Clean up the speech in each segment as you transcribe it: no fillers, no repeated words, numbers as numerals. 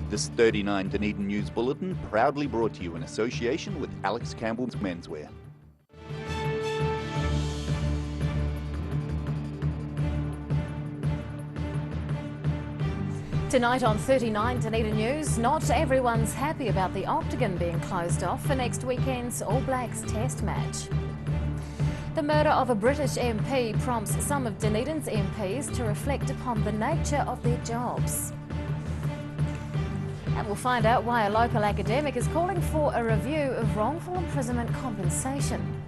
This 39 Dunedin News Bulletin proudly brought to you in association with Alex Campbell's Menswear. Tonight on 39 Dunedin News, not everyone's happy about the Octagon being closed off for next weekend's All Blacks Test match. The murder of a British MP prompts some of Dunedin's MPs to reflect upon the nature of their jobs. And we'll find out why a local academic is calling for a review of wrongful imprisonment compensation.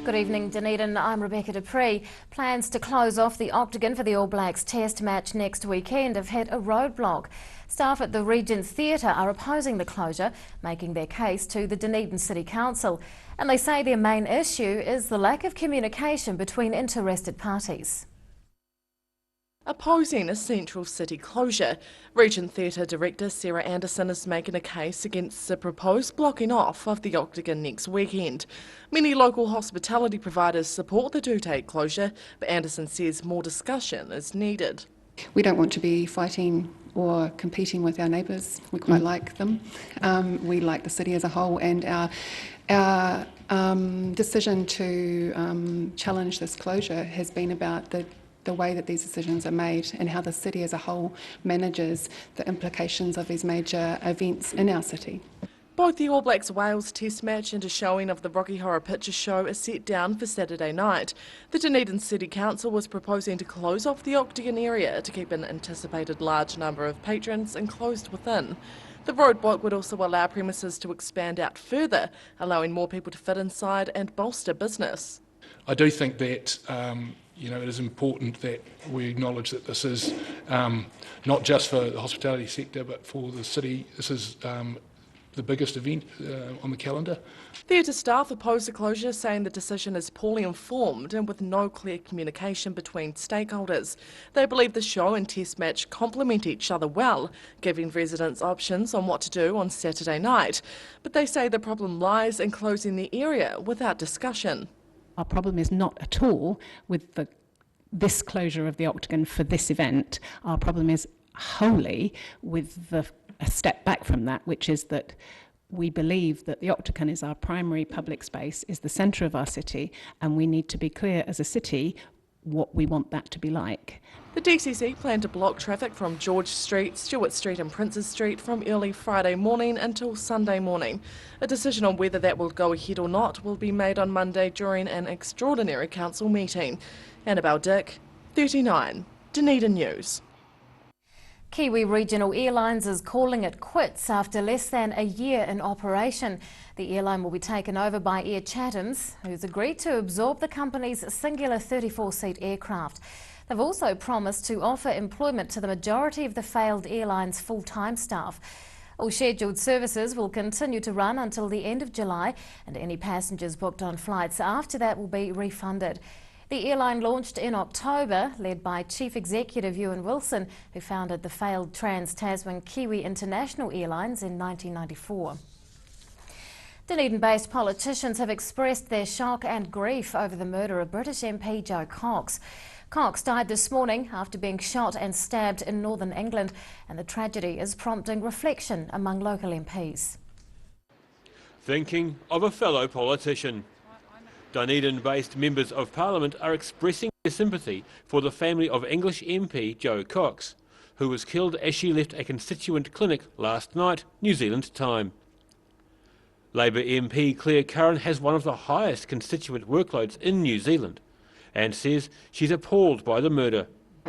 Good evening, Dunedin. I'm Rebecca Dupree. Plans to close off the Octagon for the All Blacks Test match next weekend have hit a roadblock. Staff at the Regent's Theatre are opposing the closure, making their case to the Dunedin City Council. And they say their main issue is the lack of communication between interested parties. Opposing a central city closure, Regent Theatre director Sarah Anderson is making a case against the proposed blocking off of the Octagon next weekend. Many local hospitality providers support the two-day closure, but Anderson says more discussion is needed. We don't want to be fighting or competing with our neighbours. We quite like them. We like the city as a whole, and our decision to challenge this closure has been about the way that these decisions are made and how the city as a whole manages the implications of these major events in our city. Both the All Blacks Wales Test match and a showing of the Rocky Horror Picture Show are set down for Saturday night. The Dunedin City Council was proposing to close off the Octagon area to keep an anticipated large number of patrons enclosed within. The roadblock would also allow premises to expand out further, allowing more people to fit inside and bolster business. I do think that it is important that we acknowledge that this is not just for the hospitality sector but for the city. This is the biggest event on the calendar. Theatre staff oppose the closure, saying the decision is poorly informed and with no clear communication between stakeholders. They believe the show and test match complement each other well, giving residents options on what to do on Saturday night. But they say the problem lies in closing the area without discussion. Our problem is not at all with this closure of the Octagon for this event. Our problem is wholly with a step back from that, which is that we believe that the Octagon is our primary public space, is the centre of our city, and we need to be clear as a city what we want that to be like. The DCC plan to block traffic from George Street, Stewart Street and Princes Street from early Friday morning until Sunday morning. A decision on whether that will go ahead or not will be made on Monday during an extraordinary council meeting. Annabelle Dick, 39, Dunedin News. Kiwi Regional Airlines is calling it quits after less than a year in operation. The airline will be taken over by Air Chatham's, who's agreed to absorb the company's singular 34-seat aircraft. They've also promised to offer employment to the majority of the failed airline's full-time staff. All scheduled services will continue to run until the end of July, and any passengers booked on flights after that will be refunded. The airline launched in October, led by Chief Executive Ewan Wilson, who founded the failed Trans-Tasman Kiwi International Airlines in 1994. Dunedin-based politicians have expressed their shock and grief over the murder of British MP Joe Cox. Cox died this morning after being shot and stabbed in northern England, and the tragedy is prompting reflection among local MPs. Thinking of a fellow politician. Dunedin-based members of Parliament are expressing their sympathy for the family of English MP Jo Cox, who was killed as she left a constituent clinic last night, New Zealand time. Labour MP Claire Curran has one of the highest constituent workloads in New Zealand and says she's appalled by the murder.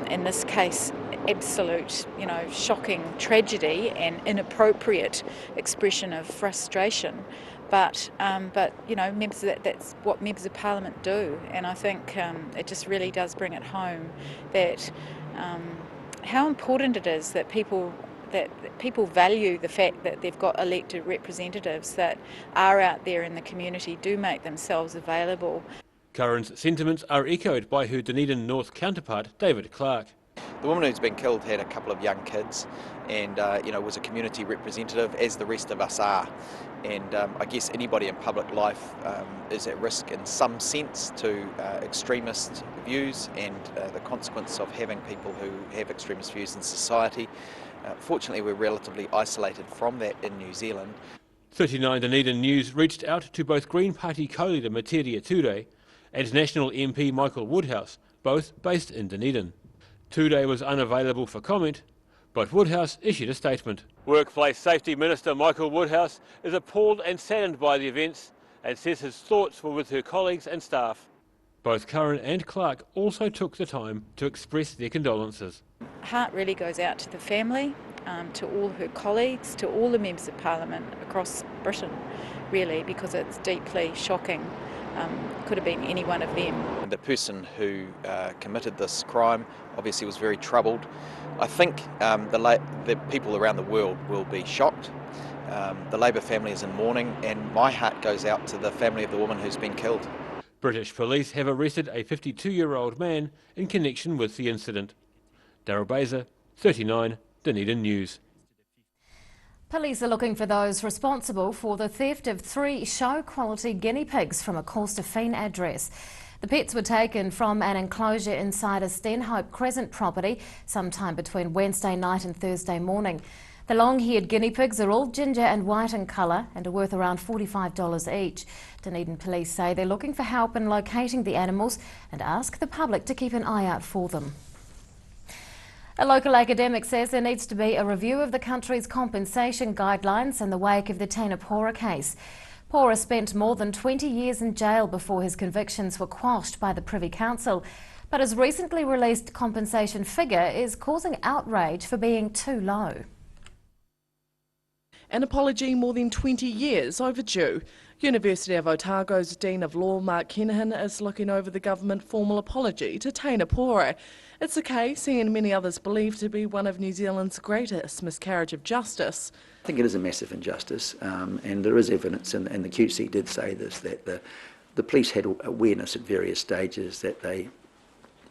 In this case, absolute, shocking tragedy and inappropriate expression of frustration. But members that's what members of Parliament do, and I think it just really does bring it home that how important it is that people value the fact that they've got elected representatives that are out there in the community, do make themselves available. Curran's sentiments are echoed by her Dunedin North counterpart, David Clark. The woman who's been killed had a couple of young kids and was a community representative, as the rest of us are. And I guess anybody in public life is at risk in some sense to extremist views and the consequence of having people who have extremist views in society. Fortunately, we're relatively isolated from that in New Zealand. 39 Dunedin News reached out to both Green Party co-leader Materia Ture and National MP Michael Woodhouse, both based in Dunedin. Ture was unavailable for comment, but Woodhouse issued a statement. Workplace Safety Minister Michael Woodhouse is appalled and saddened by the events and says his thoughts were with her colleagues and staff. Both Curran and Clark also took the time to express their condolences. Heart really goes out to the family, to all her colleagues, to all the members of Parliament across Britain, really, because it's deeply shocking. Could have been any one of them. The person who committed this crime obviously was very troubled. I think the people around the world will be shocked. The Labour family is in mourning, and my heart goes out to the family of the woman who's been killed. British police have arrested a 52-year-old man in connection with the incident. Daryl Baser, 39, Dunedin News. Police are looking for those responsible for the theft of 3 show-quality guinea pigs from a Corstorphine address. The pets were taken from an enclosure inside a Stenhope Crescent property sometime between Wednesday night and Thursday morning. The long-haired guinea pigs are all ginger and white in colour and are worth around $45 each. Dunedin police say they're looking for help in locating the animals and ask the public to keep an eye out for them. A local academic says there needs to be a review of the country's compensation guidelines in the wake of the Tēnā Pora case. Pora spent more than 20 years in jail before his convictions were quashed by the Privy Council, but his recently released compensation figure is causing outrage for being too low. An apology more than 20 years overdue. University of Otago's Dean of Law, Mark Kenahan, is looking over the government formal apology to Tēnā Pora. It's a case he and many others believe to be one of New Zealand's greatest miscarriage of justice. I think it is a massive injustice, and there is evidence, and the QC did say this, that the police had awareness at various stages that they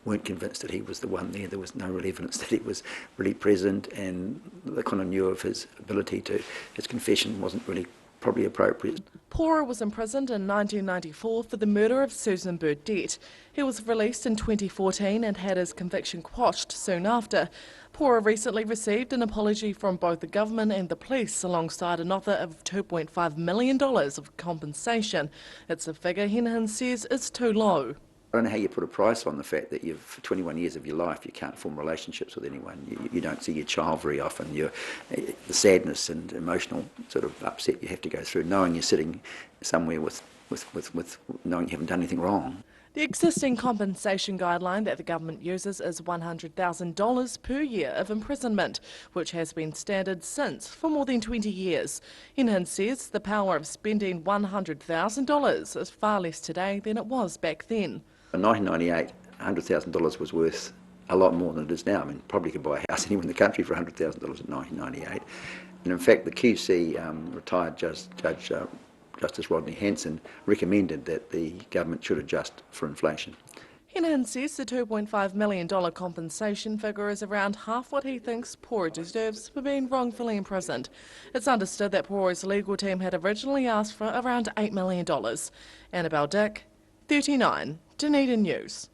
weren't convinced that he was the one there. There was no real evidence that he was really present, and they kind of knew of his ability to, his confession wasn't really probably appropriate. Pora was imprisoned in 1994 for the murder of Susan Burdett. He was released in 2014 and had his conviction quashed soon after. Pora recently received an apology from both the government and the police alongside an offer of $2.5 million of compensation. It's a figure Kenahan says is too low. I don't know how you put a price on the fact that for 21 years of your life you can't form relationships with anyone. You don't see your child very often. The sadness and emotional sort of upset you have to go through, knowing you're sitting somewhere with knowing you haven't done anything wrong. The existing compensation guideline that the government uses is $100,000 per year of imprisonment, which has been standard since for more than 20 years. Kenahan says the power of spending $100,000 is far less today than it was back then. In 1998, $100,000 was worth a lot more than it is now. I mean, probably could buy a house anywhere in the country for $100,000 in 1998. And in fact, the QC retired Justice Rodney Hanson recommended that the government should adjust for inflation. Kenahan says the $2.5 million compensation figure is around half what he thinks Pora deserves for being wrongfully imprisoned. It's understood that Pora's legal team had originally asked for around $8 million. Annabelle Dick, 39, Dunedin News.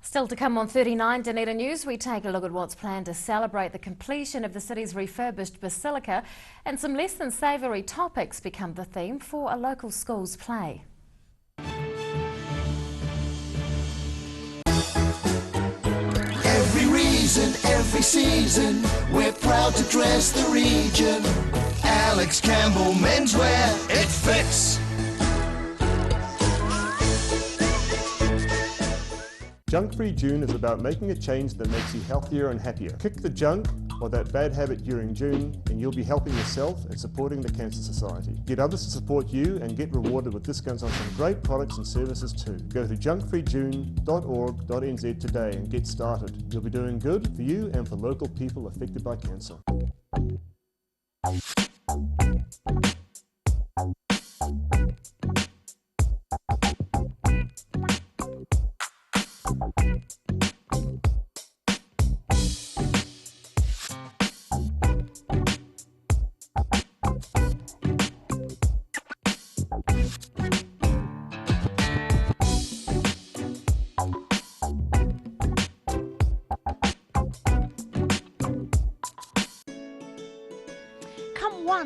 Still to come on 39 Dunedin News, we take a look at what's planned to celebrate the completion of the city's refurbished basilica, and some less than savoury topics become the theme for a local school's play. Every reason, every season, we're proud to dress the region. Alex Campbell Menswear, it fits. Junk-free June is about making a change that makes you healthier and happier. Kick the junk or that bad habit during June and you'll be helping yourself and supporting the Cancer Society. Get others to support you and get rewarded with discounts on some great products and services too. Go to junkfreejune.org.nz today and get started. You'll be doing good for you and for local people affected by cancer.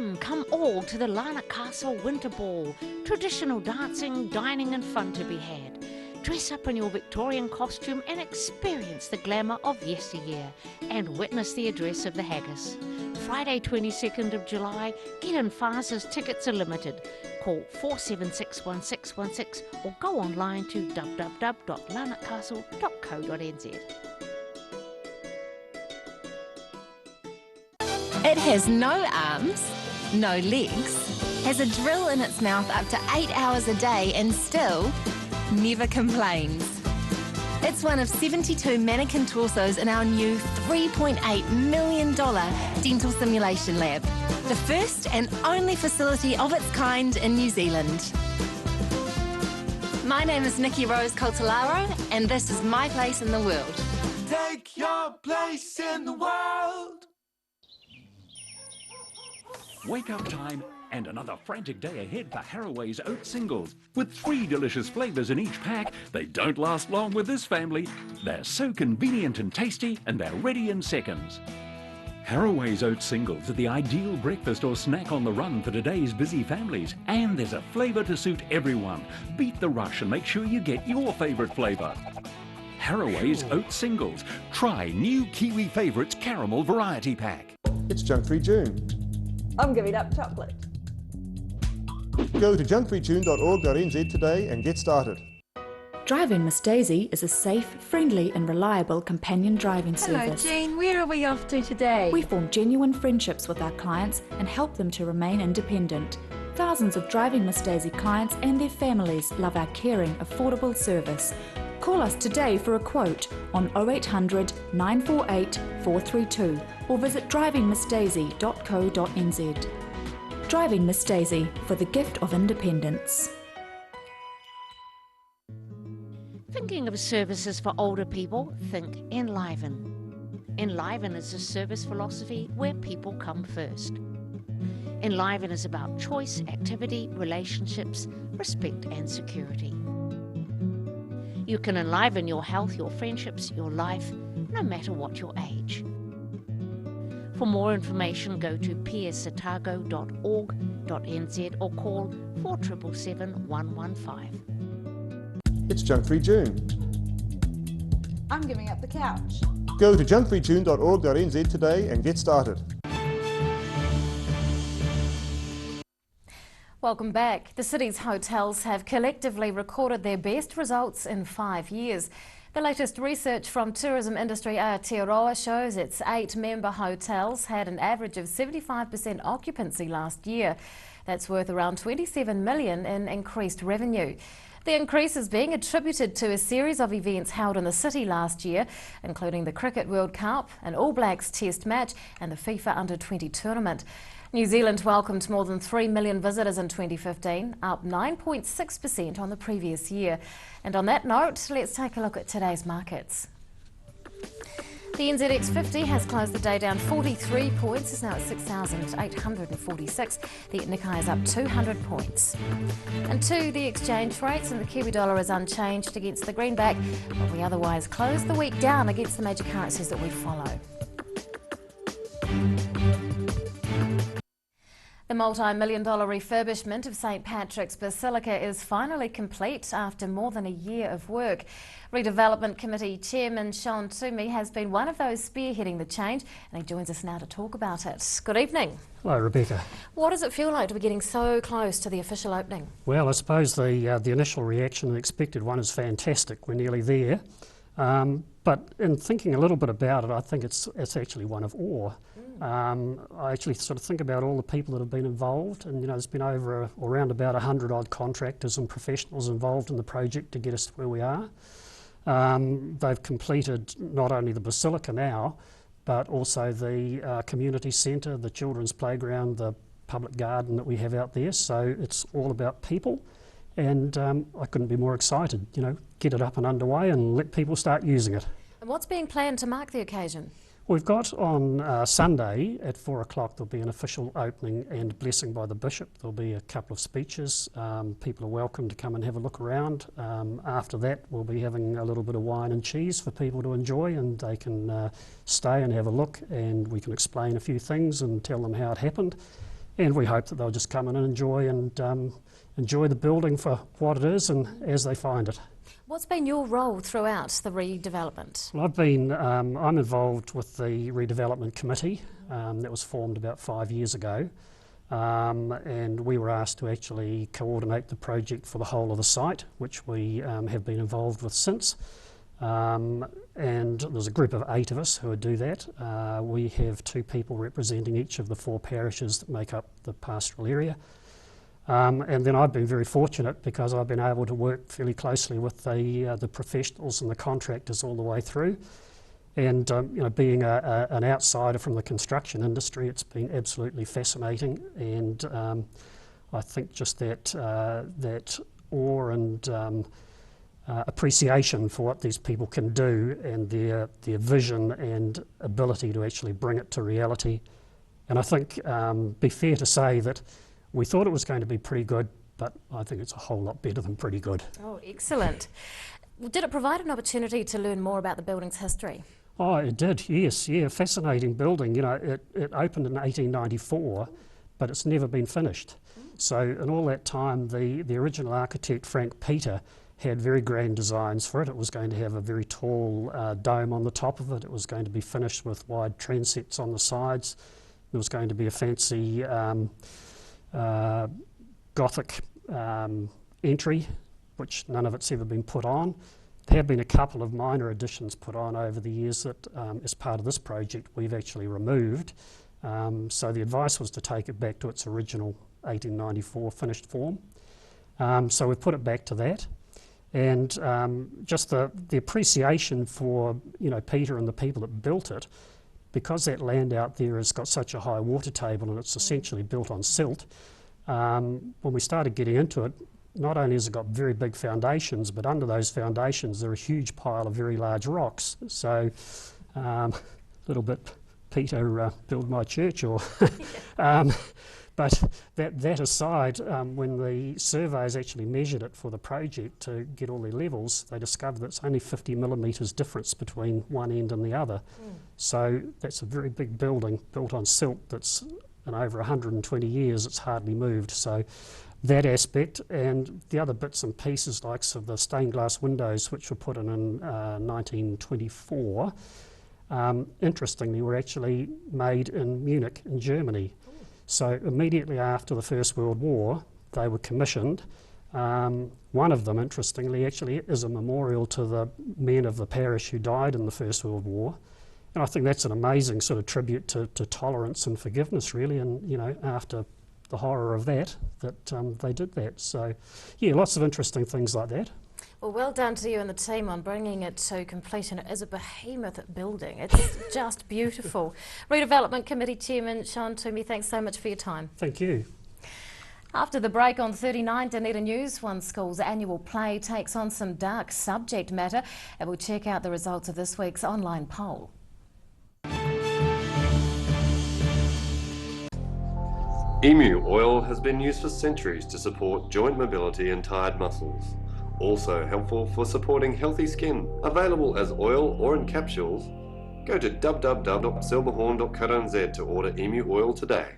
Come all to the Lana Castle Winter Ball. Traditional dancing, dining and fun to be had. Dress up in your Victorian costume and experience the glamour of yesteryear and witness the address of the haggis. Friday 22nd of July, get in fast as tickets are limited. Call 4761616 or go online to www.lanarkcastle.co.nz. It has no arms, no legs, has a drill in its mouth up to 8 hours a day and still never complains. It's one of 72 mannequin torsos in our new $3.8 million dental simulation lab, the first and only facility of its kind in New Zealand. My name is Nikki Rose Coltolaro, and this is my place in the world. Take your place in the world. Wake up time and another frantic day ahead for Haraway's Oat Singles. With 3 delicious flavours in each pack, they don't last long with this family. They're so convenient and tasty, and they're ready in seconds. Haraway's Oat Singles are the ideal breakfast or snack on the run for today's busy families. And there's a flavour to suit everyone. Beat the rush and make sure you get your favourite flavour. Haraway's Oat Singles. Try new Kiwi Favourites Caramel Variety Pack. It's Junk-Free June. I'm giving up chocolate. Go to junkfreejune.org.nz today and get started. Driving Miss Daisy is a safe, friendly and reliable companion driving service. Hello Jean, where are we off to today? We form genuine friendships with our clients and help them to remain independent. Thousands of Driving Miss Daisy clients and their families love our caring, affordable service. Call us today for a quote on 0800 948 432 or visit drivingmissdaisy.co.nz. Driving Miss Daisy, for the gift of independence. Thinking of services for older people? Think Enliven. Enliven is a service philosophy where people come first. Enliven is about choice, activity, relationships, respect and security. You can enliven your health, your friendships, your life, no matter what your age. For more information, go to piersatago.org.nz or call 4777 115. It's Junk-Free June. I'm giving up the couch. Go to junkfreejune.org.nz today and get started. Welcome back. The city's hotels have collectively recorded their best results in 5 years. The latest research from tourism industry Aotearoa shows its 8-member hotels had an average of 75% occupancy last year. That's worth around $27 million in increased revenue. The increase is being attributed to a series of events held in the city last year, including the Cricket World Cup, an All Blacks Test match and the FIFA Under-20 tournament. New Zealand welcomed more than 3 million visitors in 2015, up 9.6% on the previous year. And on that note, let's take a look at today's markets. The NZX 50 has closed the day down 43 points, it's now at 6,846. The Nikkei is up 200 points. And the exchange rates, and the Kiwi dollar is unchanged against the greenback, but we otherwise close the week down against the major currencies that we follow. The multi-million-dollar refurbishment of St Patrick's Basilica is finally complete after more than a year of work. Redevelopment Committee Chairman Sean Toomey has been one of those spearheading the change, and he joins us now to talk about it. Good evening. Hello, Rebecca. What does it feel like to be getting so close to the official opening? Well, I suppose the initial reaction, the expected one, is fantastic. We're nearly there. But in thinking a little bit about it, I think it's actually one of awe. I actually sort of think about all the people that have been involved, and there's been around about 100 odd contractors and professionals involved in the project to get us to where we are. They've completed not only the Basilica now, but also the community centre, the children's playground, the public garden that we have out there. So it's all about people, and I couldn't be more excited. Get it up and underway and let people start using it. And what's being planned to mark the occasion? We've got on Sunday at 4 o'clock there'll be an official opening and blessing by the Bishop. There'll be a couple of speeches. People are welcome to come and have a look around. After that we'll be having a little bit of wine and cheese for people to enjoy, and they can stay and have a look, and we can explain a few things and tell them how it happened. and we hope that they'll just come in and enjoy the building for what it is and as they find it. What's been your role throughout the redevelopment? Well, I'm involved with the redevelopment committee that was formed about 5 years ago, and we were asked to actually coordinate the project for the whole of the site, which we have been involved with since. And there's a group of 8 of us who would do that. We have 2 people representing each of the 4 parishes that make up the pastoral area. And then I've been very fortunate because I've been able to work fairly closely with the professionals and the contractors all the way through. And being an outsider from the construction industry, it's been absolutely fascinating. And I think just that awe and appreciation for what these people can do and their vision and ability to actually bring it to reality. And I think be fair to say that we thought it was going to be pretty good, but I think it's a whole lot better than pretty good. Oh, excellent. Did it provide an opportunity to learn more about the building's history? Oh, it did, yes. Yeah, fascinating building. You know, it opened in 1894, but it's never been finished. So in all that time, the original architect, Frank Peter, had very grand designs for it. It was going to have a very tall dome on the top of it. It was going to be finished with wide transepts on the sides. There was going to be a fancy Gothic entry, which none of it's ever been put on. There have been a couple of minor additions put on over the years that, as part of this project, we've actually removed. So the advice was to take it back to its original 1894 finished form. So we've put it back to that. And just the appreciation for, Peter and the people that built it, because that land out there has got such a high water table and it's essentially built on silt. When we started getting into it, not only has it got very big foundations, but under those foundations there are a huge pile of very large rocks. So a little bit Peter build my church, or but that aside, when the surveyors actually measured it for the project to get all their levels, they discovered that it's only 50 millimetres difference between one end and the other. So that's a very big building built on silt that's in over 120 years it's hardly moved. So that aspect, and the other bits and pieces like of the stained glass windows which were put in 1924, interestingly were actually made in Munich in Germany. So immediately after the First World War they were commissioned. One of them, interestingly, actually is a memorial to the men of the parish who died in the First World War. And I think that's an amazing sort of tribute to tolerance and forgiveness, really, and after the horror of that they did that. So yeah, lots of interesting things like that. Well done to you and the team on bringing it to completion. It is a behemoth building. It's just beautiful. Redevelopment Committee Chairman Sean Toomey, thanks so much for your time. Thank you. After the break on 39 Dunedin News, one school's annual play takes on some dark subject matter, and we'll check out the results of this week's online poll. Emu oil has been used for centuries to support joint mobility and tired muscles. Also helpful for supporting healthy skin. Available as oil or in capsules. Go to www.silverhorn.co.nz to order emu oil today.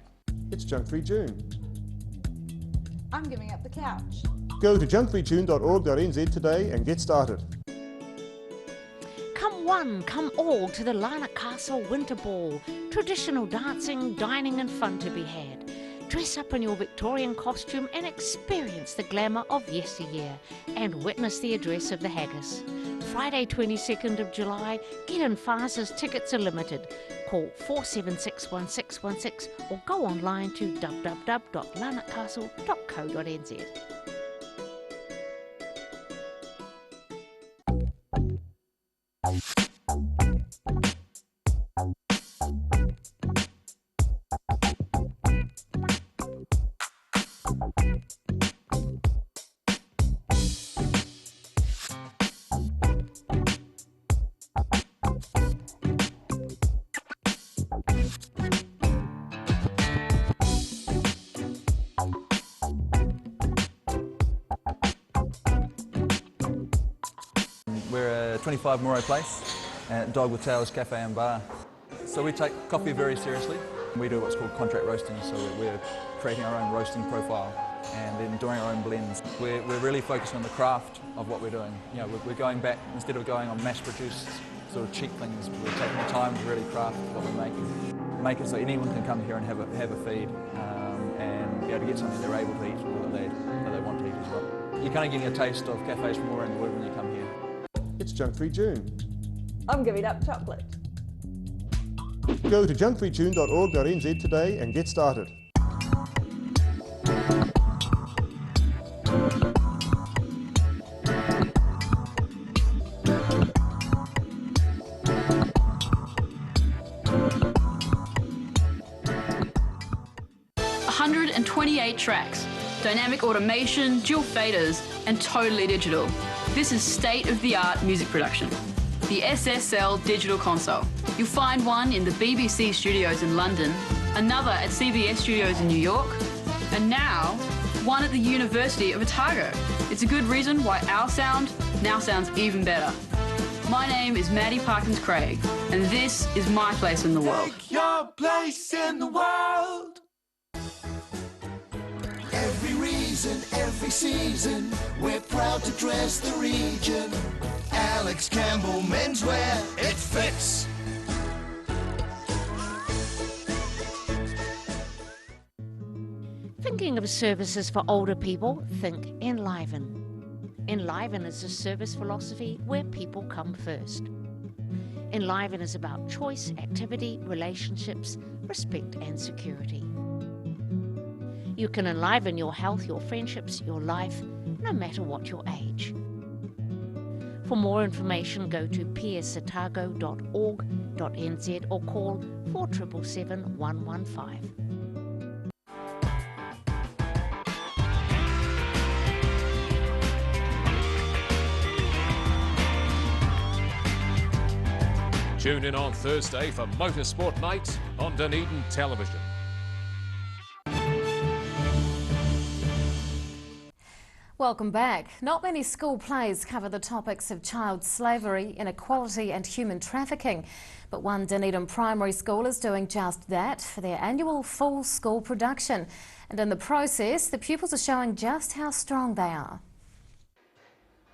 It's Junk-Free June. I'm giving up the couch. Go to junkfreejune.org.nz today and get started. Come one, come all to the Larnac Castle Winter Ball. Traditional dancing, dining and fun to be had. Dress up in your Victorian costume and experience the glamour of yesteryear and witness the address of the haggis. Friday 22nd of July, get in fast as tickets are limited. Call 4761616 or go online to www.larnaccastle.co.nz. We're at 25 Moreau Place at Dog with Tails Cafe and Bar. So we take coffee very seriously. We do what's called contract roasting, so we're creating our own roasting profile and then doing our own blends. We're really focusing on the craft of what we're doing. You know, we're going back, instead of going on mass-produced sort of cheap things, we're taking the time to really craft what we're making. Make it so anyone can come here and have a feed and be able to get something they're able to eat or that they want to eat as well. You're kind of getting a taste of cafes from all around the world when you come here. It's Junk-Free June. I'm giving up chocolate. Go to junkfreejune.org.nz today and get started. Tracks, dynamic automation, dual faders, and totally digital. This is state-of-the-art music production. The SSL Digital Console. You'll find one in the BBC studios in London, another at CBS studios in New York, and now one at the University of Otago. It's a good reason why our sound now sounds even better. My name is Maddie Parkins Craig, and this is my place in the world. Take your place in the world. Every reason, every season, we're proud to dress the region. Alex Campbell Menswear, it fits. Thinking of services for older people? Think Enliven. Enliven is a service philosophy where people come first. Enliven is about choice, activity, relationships, respect and security. You can enliven your health, your friendships, your life, no matter what your age. For more information, go to psotago.org.nz or call 4777 115. Tune in on Thursday for Motorsport Night on Dunedin Television. Welcome back. Not many school plays cover the topics of child slavery, inequality and human trafficking. But one Dunedin primary school is doing just that for their annual full school production. And in the process, the pupils are showing just how strong they are.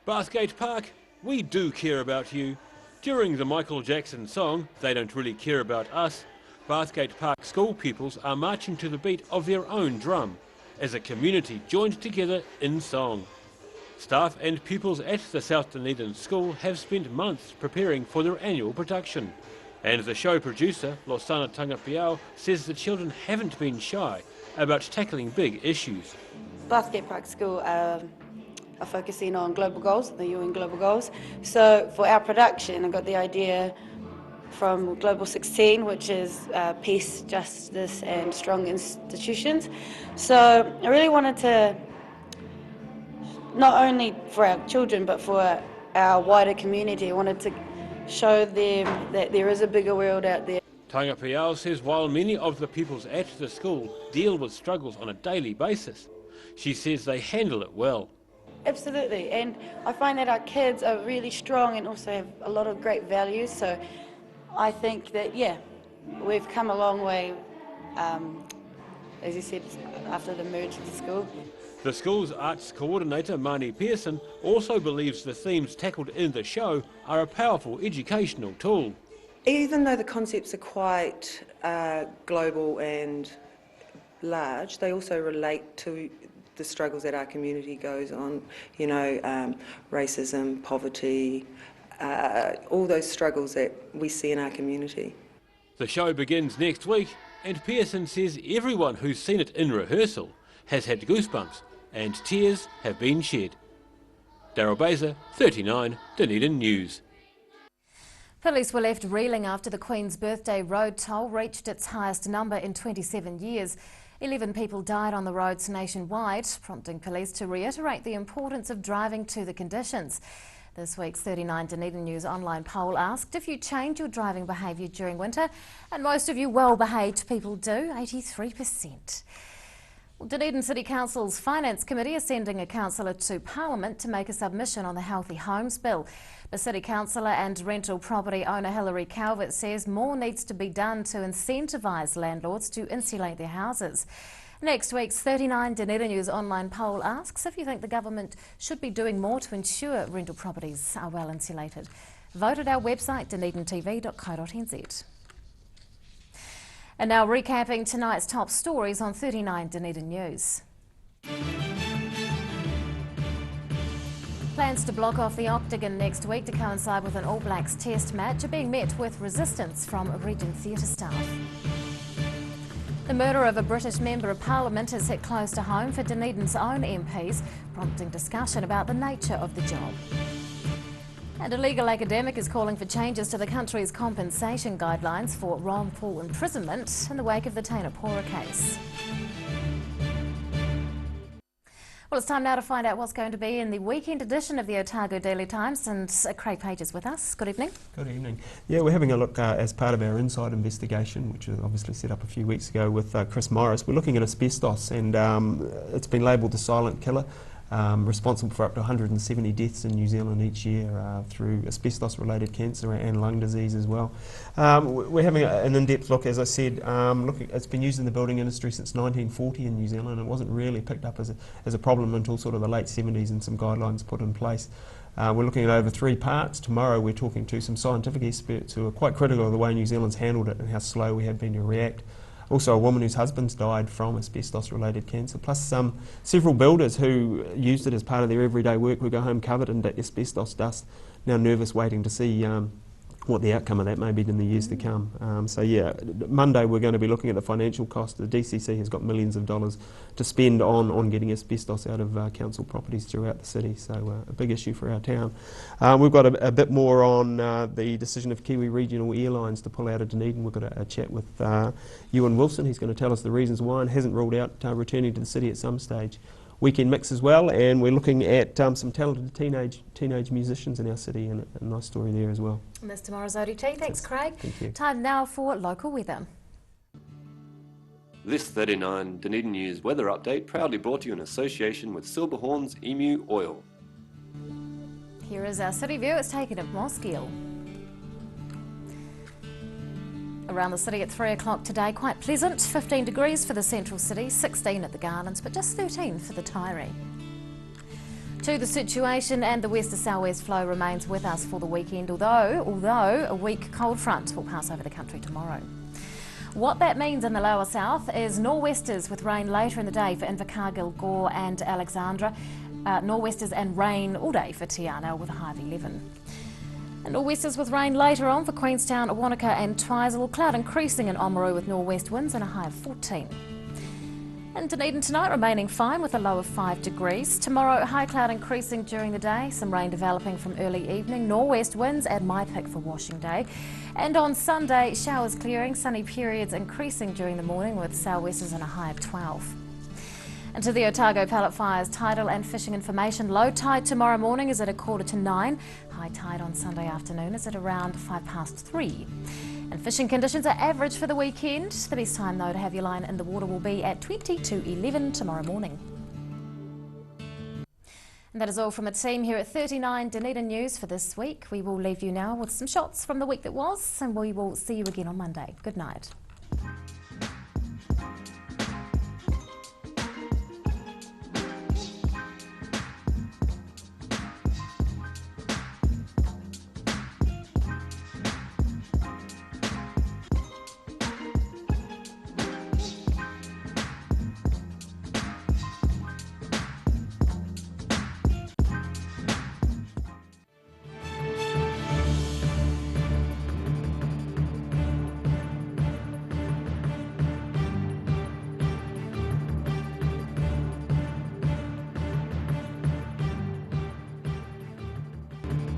Bathgate Park, we do care about you. During the Michael Jackson song, They Don't Really Care About Us, Bathgate Park school pupils are marching to the beat of their own drum, as a community joined together in song. Staff and pupils at the South Dunedin school have spent months preparing for their annual production. And the show producer, Losana Tangapiao, says the children haven't been shy about tackling big issues. Bathgate Park School are focusing on global goals, the UN global goals. So for our production, I got the idea from Global 16, which is peace, justice and strong institutions. So I really wanted to, not only for our children but for our wider community, I wanted to show them that there is a bigger world out there. Tangapiao says while many of the pupils at the school deal with struggles on a daily basis, she says they handle it well. Absolutely, and I find that our kids are really strong and also have a lot of great values, so I think that, yeah, we've come a long way, as you said, after the merge of the school. The school's arts coordinator, Marnie Pearson, also believes the themes tackled in the show are a powerful educational tool. Even though the concepts are quite global and large, they also relate to the struggles that our community goes on, you know, racism, poverty, all those struggles that we see in our community. The show begins next week, and Pearson says everyone who's seen it in rehearsal has had goosebumps and tears have been shed. Daryl Baser, 39, Dunedin News. Police were left reeling after the Queen's Birthday road toll reached its highest number in 27 years. 11 people died on the roads nationwide, prompting police to reiterate the importance of driving to the conditions. This week's 39 Dunedin News online poll asked if you change your driving behaviour during winter, and most of you well-behaved people do, 83%. Well, Dunedin City Council's Finance Committee is sending a councillor to Parliament to make a submission on the Healthy Homes Bill. The City Councillor and rental property owner Hilary Calvert says more needs to be done to incentivise landlords to insulate their houses. Next week's 39 Dunedin News online poll asks if you think the government should be doing more to ensure rental properties are well insulated. Vote at our website dunedintv.co.nz. And now recapping tonight's top stories on 39 Dunedin News. Plans to block off the Octagon next week to coincide with an All Blacks test match are being met with resistance from Regent Theatre staff. The murder of a British Member of Parliament has hit close to home for Dunedin's own MPs, prompting discussion about the nature of the job. And a legal academic is calling for changes to the country's compensation guidelines for wrongful imprisonment in the wake of the Tainapora case. Well, it's time now to find out what's going to be in the weekend edition of the Otago Daily Times, and Craig Page is with us. Good evening. Good evening. Yeah, we're having a look as part of our inside investigation, which was obviously set up a few weeks ago with Chris Morris. We're looking at asbestos, and it's been labelled the silent killer. Responsible for up to 170 deaths in New Zealand each year through asbestos-related cancer and lung disease as well. We're having an in-depth look, as I said. It's been used in the building industry since 1940 in New Zealand. It wasn't really picked up as a problem until sort of the late 70s and some guidelines put in place. We're looking at over 3 parts. Tomorrow we're talking to some scientific experts who are quite critical of the way New Zealand's handled it and how slow we have been to react. Also a woman whose husband's died from asbestos-related cancer, plus several builders who used it as part of their everyday work who go home covered in asbestos dust, now nervous waiting to see what the outcome of that may be in the years to come. So yeah, Monday we're going to be looking at the financial cost. The DCC has got millions of dollars to spend on getting asbestos out of council properties throughout the city, so a big issue for our town. We've got a bit more on the decision of Kiwi Regional Airlines to pull out of Dunedin. We've got a chat with Ewan Wilson. He's going to tell us the reasons why and hasn't ruled out returning to the city at some stage. Weekend mix as well, and we're looking at some talented teenage musicians in our city, and a nice story there as well. And that's tomorrow's ODT. Thanks, Craig. Thank you. Time now for local weather. This 39 Dunedin News weather update proudly brought to you in association with Silverhorn's Emu Oil. Here is our city view. It's taken at Mosgiel. Around the city at 3 o'clock today, quite pleasant. 15 degrees for the central city, 16 at the Garlands, but just 13 for the Tyree. To the situation, and the west to southwest flow remains with us for the weekend, although a weak cold front will pass over the country tomorrow. What that means in the lower south is nor'westers with rain later in the day for Invercargill, Gore and Alexandra. Nor'westers and rain all day for Te Anau with a high of 11. And nor'westers with rain later on for Queenstown, Wanaka and Twizel. Cloud increasing in Oamaru with nor'west winds and a high of 14. And Dunedin tonight remaining fine with a low of 5 degrees. Tomorrow high cloud increasing during the day, some rain developing from early evening. Nor'west winds at my pick for washing day. And on Sunday showers clearing, sunny periods increasing during the morning with sou'westers and a high of 12. And to the Otago Pallet Fires tidal and fishing information. Low tide tomorrow morning is at 8:45. High tide on Sunday afternoon is at around 3:05. And fishing conditions are average for the weekend. The best time though to have your line in the water will be at 20 to 11 tomorrow morning. And that is all from a team here at 39 Dunedin News for this week. We will leave you now with some shots from the week that was, and we will see you again on Monday. Good night.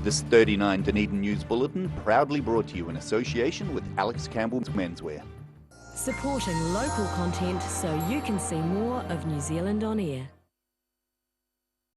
This 39 Dunedin News Bulletin proudly brought to you in association with CAMPBELL'S Menswear. Supporting local content so you can see more of New Zealand on air.